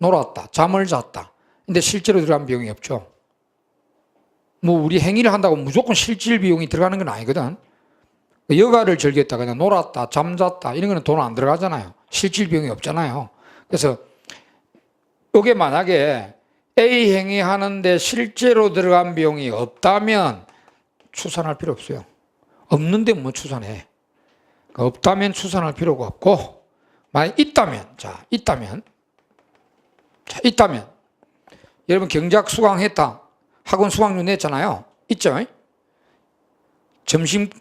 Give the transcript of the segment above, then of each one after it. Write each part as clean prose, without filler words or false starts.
놀았다, 잠을 잤다. 근데 실제로 들어간 비용이 없죠. 뭐 우리 행위를 한다고 무조건 실질 비용이 들어가는 건 아니거든. 여가를 즐겼다, 그냥 놀았다, 잠잤다 이런 거는 돈 안 들어가잖아요. 실질 비용이 없잖아요. 그래서 이게 만약에 A 행위 하는데 실제로 들어간 비용이 없다면 추산할 필요 없어요. 없는데 뭐 추산해. 없다면 추산할 필요가 없고, 만약 있다면, 있다면 여러분 경작 수강했다, 학원 수강료 냈잖아요. 있죠?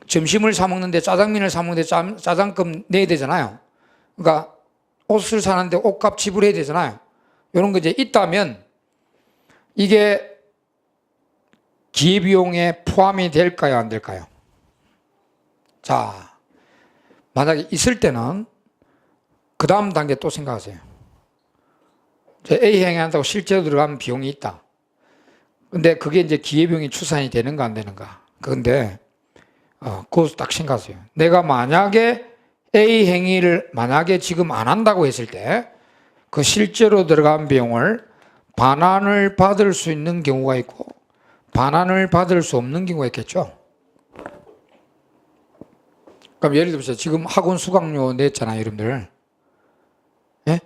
점심을 사 먹는데, 짜장면을 사 먹는데 짜장금 내야 되잖아요. 그러니까 옷을 사는데 옷값 지불해야 되잖아요. 이런 거 이제 있다면 이게 기회비용에 포함이 될까요, 안 될까요? 자, 만약에 있을 때는 그 다음 단계 또 생각하세요. A 행위한다고 실제로 들어간 비용이 있다. 근데 그게 이제 기회비용이 추산이 되는가 안 되는가. 그런데 그것도 딱 생각하세요. 내가 만약에 A 행위를 만약에 지금 안 한다고 했을 때 그 실제로 들어간 비용을 반환을 받을 수 있는 경우가 있고 반환을 받을 수 없는 경우가 있겠죠. 그럼 예를 들어서 지금 학원 수강료 냈잖아요, 여러분들. 예?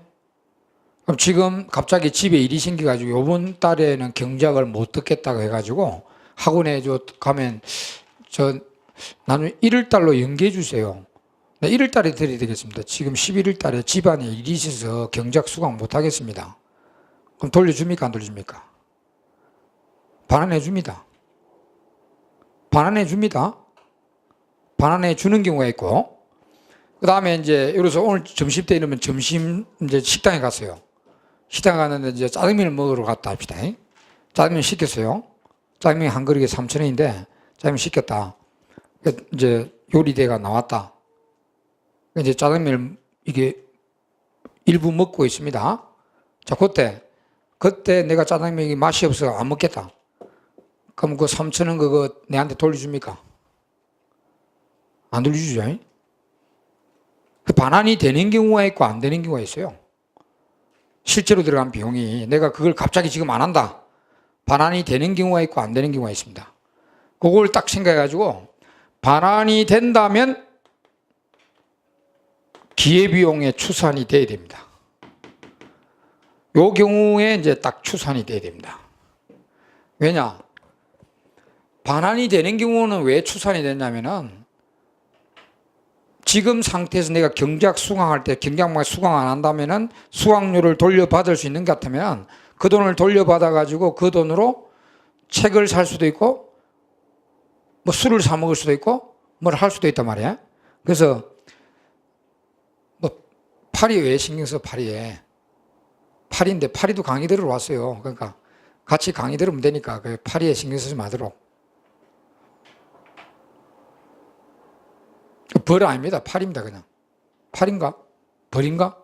그럼 지금 갑자기 집에 일이 생겨가지고 이번 달에는 경작을 못 듣겠다고 해가지고 학원에 가면 나는 1월 달로 연기해 주세요. 1월 달에 드려야 되겠습니다. 지금 11월 달에 집안에 일이 있어서 경작 수강 못 하겠습니다. 그럼 돌려줍니까, 안 돌려줍니까? 반환해 줍니다. 반환해 줍니다. 반환해 주는 경우가 있고, 그 다음에 이제, 예를 들어서 오늘 점심 때 이러면 점심 이제 식당에 갔어요. 식당에 갔는데 이제 짜장면을 먹으러 갔다 합시다. 짜장면 시켰어요. 짜장면이 한 그릇에 3,000원인데, 짜장면 시켰다. 이제 요리대가 나왔다. 이제 짜장면을 이게 일부 먹고 있습니다. 자, 그때 내가 짜장면이 맛이 없어서 안 먹겠다. 그럼 그 3,000원 그거 내한테 돌려줍니까? 안 돌려주죠. 반환이 되는 경우가 있고 안 되는 경우가 있어요. 실제로 들어간 비용이 내가 그걸 갑자기 지금 안 한다. 반환이 되는 경우가 있고 안 되는 경우가 있습니다. 그걸 딱 생각해가지고 반환이 된다면 기회비용에 추산이 돼야 됩니다. 요 경우에 이제 딱 추산이 돼야 됩니다. 왜냐? 반환이 되는 경우는 왜 추산이 되냐면은 지금 상태에서 내가 경작 수강할 때 경작만 수강 안 한다면은 수강료를 돌려받을 수 있는 것 같으면 그 돈을 돌려받아 가지고 그 돈으로 책을 살 수도 있고 뭐 술을 사 먹을 수도 있고 뭘 할 수도 있단 말이야. 그래서 뭐 파리 왜 신경 써? 파리인데 파리도 강의 들으러 왔어요. 그러니까 같이 강의 들으면 되니까 그 파리에 신경 쓰지 마도록. 벌 아닙니다. 팔입니다. 그냥. 팔인가? 벌인가?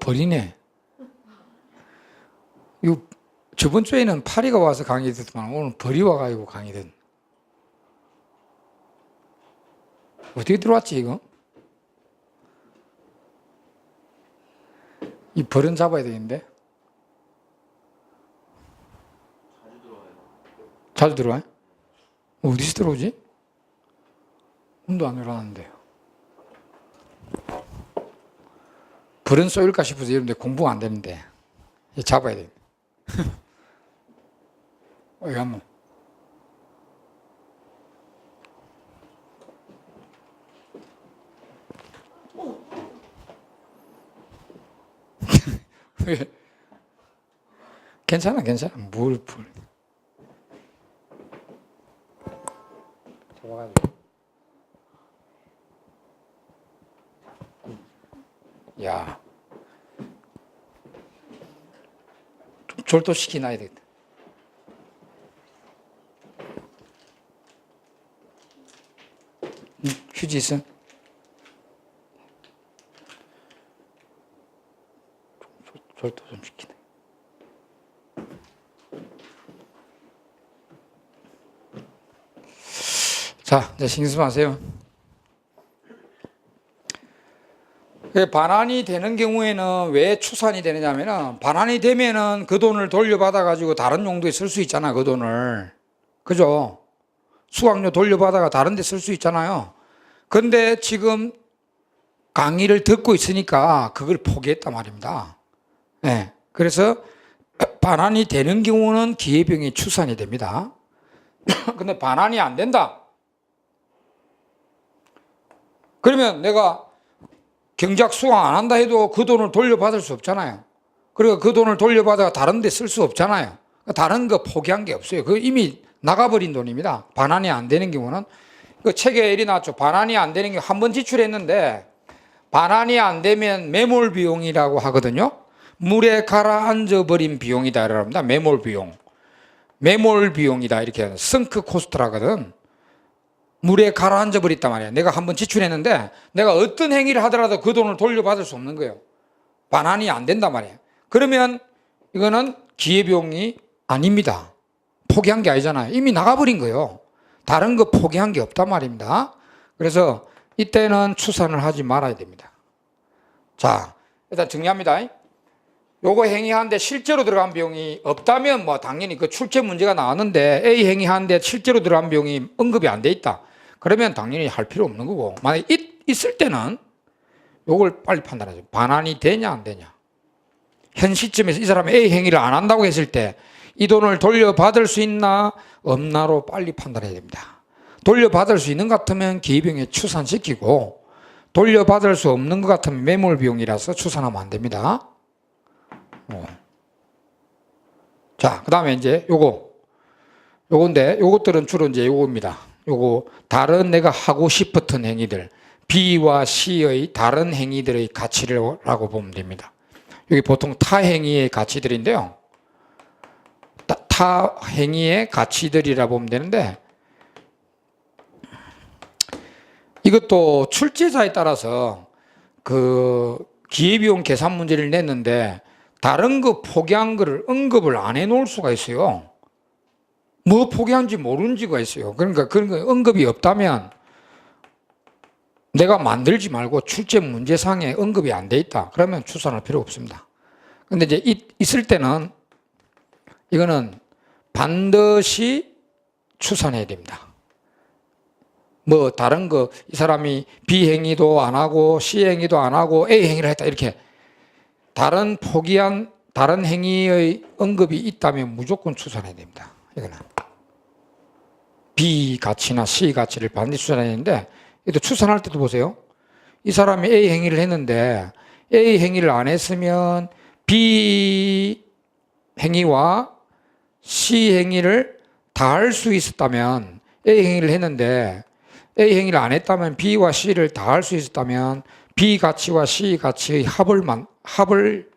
벌이네. 저번 주에는 파리가 와서 강의 듣더만 오늘 벌이 와가지고 강의 듣. 어떻게 들어왔지 이거? 이 벌은 잡아야 되는데. 자주 들어와요? 어디서 들어오지? 운도 안 일어나는데. 벌은 쏘일까 싶어서 이런데 공부가 안 되는데. 잡아야 돼. 여기 한번. 괜찮아. 뭘 벌. 잡아가지고. 야. 좀 졸도시키놔야 되겠다. 휴지 있어? 졸도 좀 시키네. 자, 이제 신경 쓰지 마세요. 반환이 되는 경우에는 왜 추산이 되느냐면은, 반환이 되면은 그 돈을 돌려받아 가지고 다른 용도에 쓸 수 있잖아, 그 돈을. 그죠? 수강료 돌려받아가 다른 데 쓸 수 있잖아요. 근데 지금 강의를 듣고 있으니까 그걸 포기했단 말입니다. 네. 그래서 반환이 되는 경우는 기회비용이 추산이 됩니다. 근데 반환이 안 된다. 그러면 내가 경작 수강 안 한다 해도 그 돈을 돌려받을 수 없잖아요. 그리고 그 돈을 돌려받아 다른 데 쓸 수 없잖아요. 다른 거 포기한 게 없어요. 그 이미 나가버린 돈입니다. 반환이 안 되는 경우는. 그 책에 일이 나왔죠. 반환이 안 되는 경우 한 번 지출했는데 반환이 안 되면 매몰 비용이라고 하거든요. 물에 가라앉아 버린 비용이다 이랍니다. 매몰 비용. 매몰 비용이다 이렇게 성크 코스트라거든. 물에 가라앉아 버렸단 말이야. 내가 한번 지출했는데 내가 어떤 행위를 하더라도 그 돈을 돌려받을 수 없는 거예요. 반환이 안 된단 말이에요. 그러면 이거는 기회비용이 아닙니다. 포기한 게 아니잖아요. 이미 나가버린 거예요. 다른 거 포기한 게 없단 말입니다. 그래서 이때는 추산을 하지 말아야 됩니다. 자, 일단 정리합니다. 요거 행위하는데 실제로 들어간 비용이 없다면 뭐 당연히 그 출제 문제가 나왔는데 A 행위하는데 실제로 들어간 비용이 언급이 안 돼 있다. 그러면 당연히 할 필요 없는 거고, 만약에 있을 때는 요걸 빨리 판단하죠. 반환이 되냐 안 되냐. 현 시점에서 이 사람이 A 행위를 안 한다고 했을 때 이 돈을 돌려받을 수 있나 없나로 빨리 판단해야 됩니다. 돌려받을 수 있는 것 같으면 기회비용에 추산시키고, 돌려받을 수 없는 것 같으면 매몰 비용이라서 추산하면 안 됩니다. 자, 그 다음에 이제 요건데, 요것들은 주로 이제 요겁니다. 요거, 다른 내가 하고 싶었던 행위들, B와 C의 다른 행위들의 가치라고 보면 됩니다. 여기 보통 타행위의 가치들인데요. 타행위의 가치들이라 보면 되는데, 이것도 출제자에 따라서 그 기회비용 계산 문제를 냈는데 다른 거 포기한 거를 언급을 안 해놓을 수가 있어요. 뭐 포기한지 모르는 지가 있어요. 그러니까 그런 거 언급이 없다면 내가 만들지 말고 출제 문제상에 언급이 안 돼 있다. 그러면 추산할 필요 없습니다. 근데 이제 있을 때는 이거는 반드시 추산해야 됩니다. 뭐 다른 거 이 사람이 B 행위도 안 하고 C 행위도 안 하고 A 행위를 했다 이렇게 다른 포기한 다른 행위의 언급이 있다면 무조건 추산해야 됩니다. 이거는 B 가치나 C 가치를 반드시 추산해야 되는데, 또 추산할 때도 보세요. 이 사람이 A 행위를 했는데 A 행위를 안 했으면 B 행위와 C 행위를 다 할 수 있었다면, A 행위를 했는데 A 행위를 안 했다면 B와 C를 다 할 수 있었다면 B 가치와 C 가치의 합을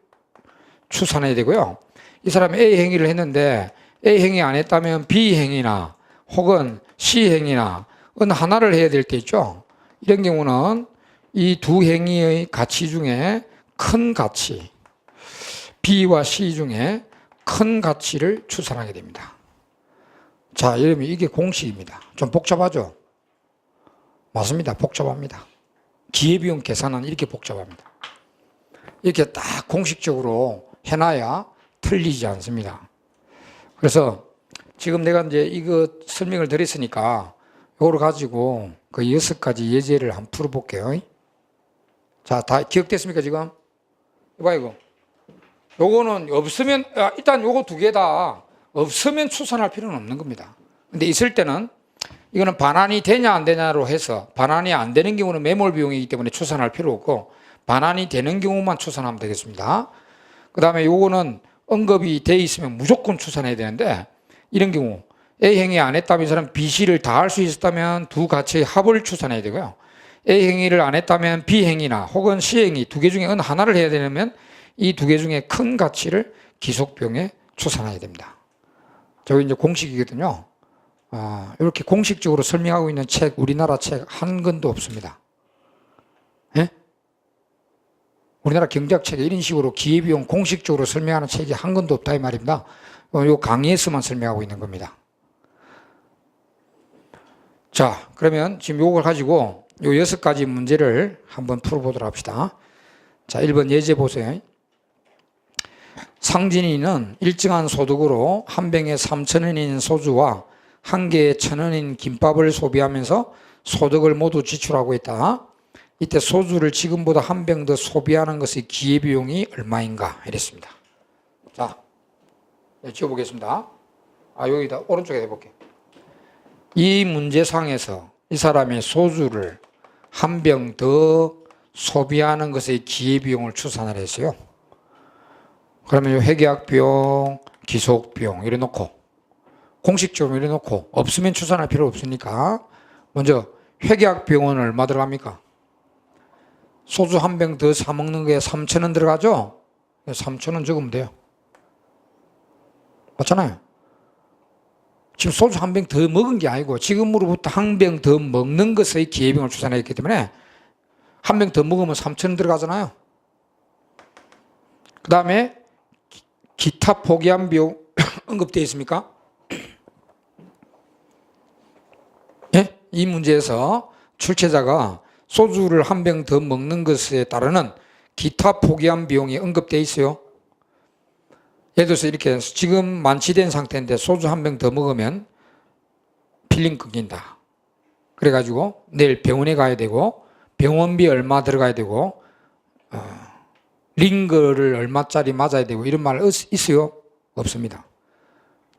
추산해야 되고요. 이 사람이 A 행위를 했는데 A 행위 안 했다면 B 행위나 혹은 C 행위나 어느 하나를 해야 될 때 있죠. 이런 경우는 이 두 행위의 가치 중에 큰 가치, B와 C 중에 큰 가치를 추산하게 됩니다. 자, 여러분 이게 공식입니다. 좀 복잡하죠? 맞습니다. 복잡합니다. 기회비용 계산은 이렇게 복잡합니다. 이렇게 딱 공식적으로 해놔야 틀리지 않습니다. 그래서 지금 내가 이제 이거 설명을 드렸으니까 이거를 가지고 그 6가지 예제를 한번 풀어볼게요. 자, 다 기억됐습니까, 지금? 이봐, 이거. 요거는 없으면, 일단 요거 두 개 다 없으면 추산할 필요는 없는 겁니다. 근데 있을 때는 이거는 반환이 되냐 안 되냐로 해서 반환이 안 되는 경우는 매몰 비용이기 때문에 추산할 필요 없고, 반환이 되는 경우만 추산하면 되겠습니다. 그 다음에 요거는 언급이 돼 있으면 무조건 추산해야 되는데, 이런 경우 A 행위 안 했다면 이 사람 B, C를 다 할 수 있었다면 두 가치의 합을 추산해야 되고요. A 행위를 안 했다면 B 행위나 혹은 C 행위 두 개 중에 어느 하나를 해야 되려면 이 두 개 중에 큰 가치를 기속비용에 추산해야 됩니다. 저기 이제 공식이거든요. 이렇게 공식적으로 설명하고 있는 책, 우리나라 책 한 권도 없습니다. 예? 우리나라 경제학책에 이런 식으로 기회비용 공식적으로 설명하는 책이 한 권도 없다 이 말입니다. 요 강의에서만 설명하고 있는 겁니다. 자, 그러면 지금 요걸 가지고 요 6가지 문제를 한번 풀어보도록 합시다. 자, 1번 예제 보세요. 상진이는 일정한 소득으로 한 병에 3,000원인 소주와 한 개에 1,000원인 김밥을 소비하면서 소득을 모두 지출하고 있다. 이때 소주를 지금보다 한 병 더 소비하는 것의 기회비용이 얼마인가 이랬습니다. 자, 지워보겠습니다. 여기다 오른쪽에 해볼게요. 이 문제상에서 이 사람이 소주를 한 병 더 소비하는 것의 기회비용을 추산을 했어요. 그러면 회계학비용, 기속비용 이래 놓고 공식적으로 이래 놓고 없으면 추산할 필요 없으니까 먼저 회계학비용은 얼마 들어갑니까? 소주 한 병 더 사 먹는 게 3,000원 들어가죠? 3,000원 적으면 돼요. 맞잖아요. 지금 소주 한 병 더 먹은 게 아니고 지금으로부터 한 병 더 먹는 것의 기회비용을 추산했기 때문에 한 병 더 먹으면 3,000원 들어가잖아요. 그 다음에 기타 포기한 비용 언급되어 있습니까? 예? 이 문제에서 출제자가 소주를 한 병 더 먹는 것에 따르는 기타 포기한 비용이 언급되어 있어요. 예를 들어서 이렇게 지금 만취된 상태인데 소주 한 병 더 먹으면 필링 끊긴다. 그래가지고 내일 병원에 가야 되고 병원비 얼마 들어가야 되고 링거를 얼마짜리 맞아야 되고 이런 말 있어요? 없습니다.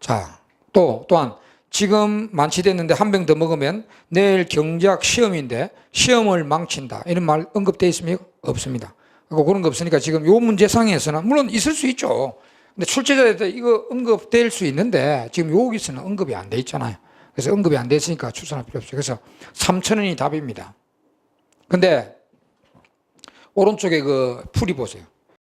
자, 또한 지금 만취됐는데 한 병 더 먹으면 내일 경제학 시험인데 시험을 망친다. 이런 말 언급되어 있습니까? 없습니다. 그런 거 없으니까 지금 요 문제상에서는 물론 있을 수 있죠. 근데 출제자한테 이거 언급될 수 있는데 지금 여기서는 언급이 안 돼 있잖아요. 그래서 언급이 안 됐으니까 추산할 필요 없어요. 그래서 3,000원이 답입니다. 근데 오른쪽에 그 풀이 보세요.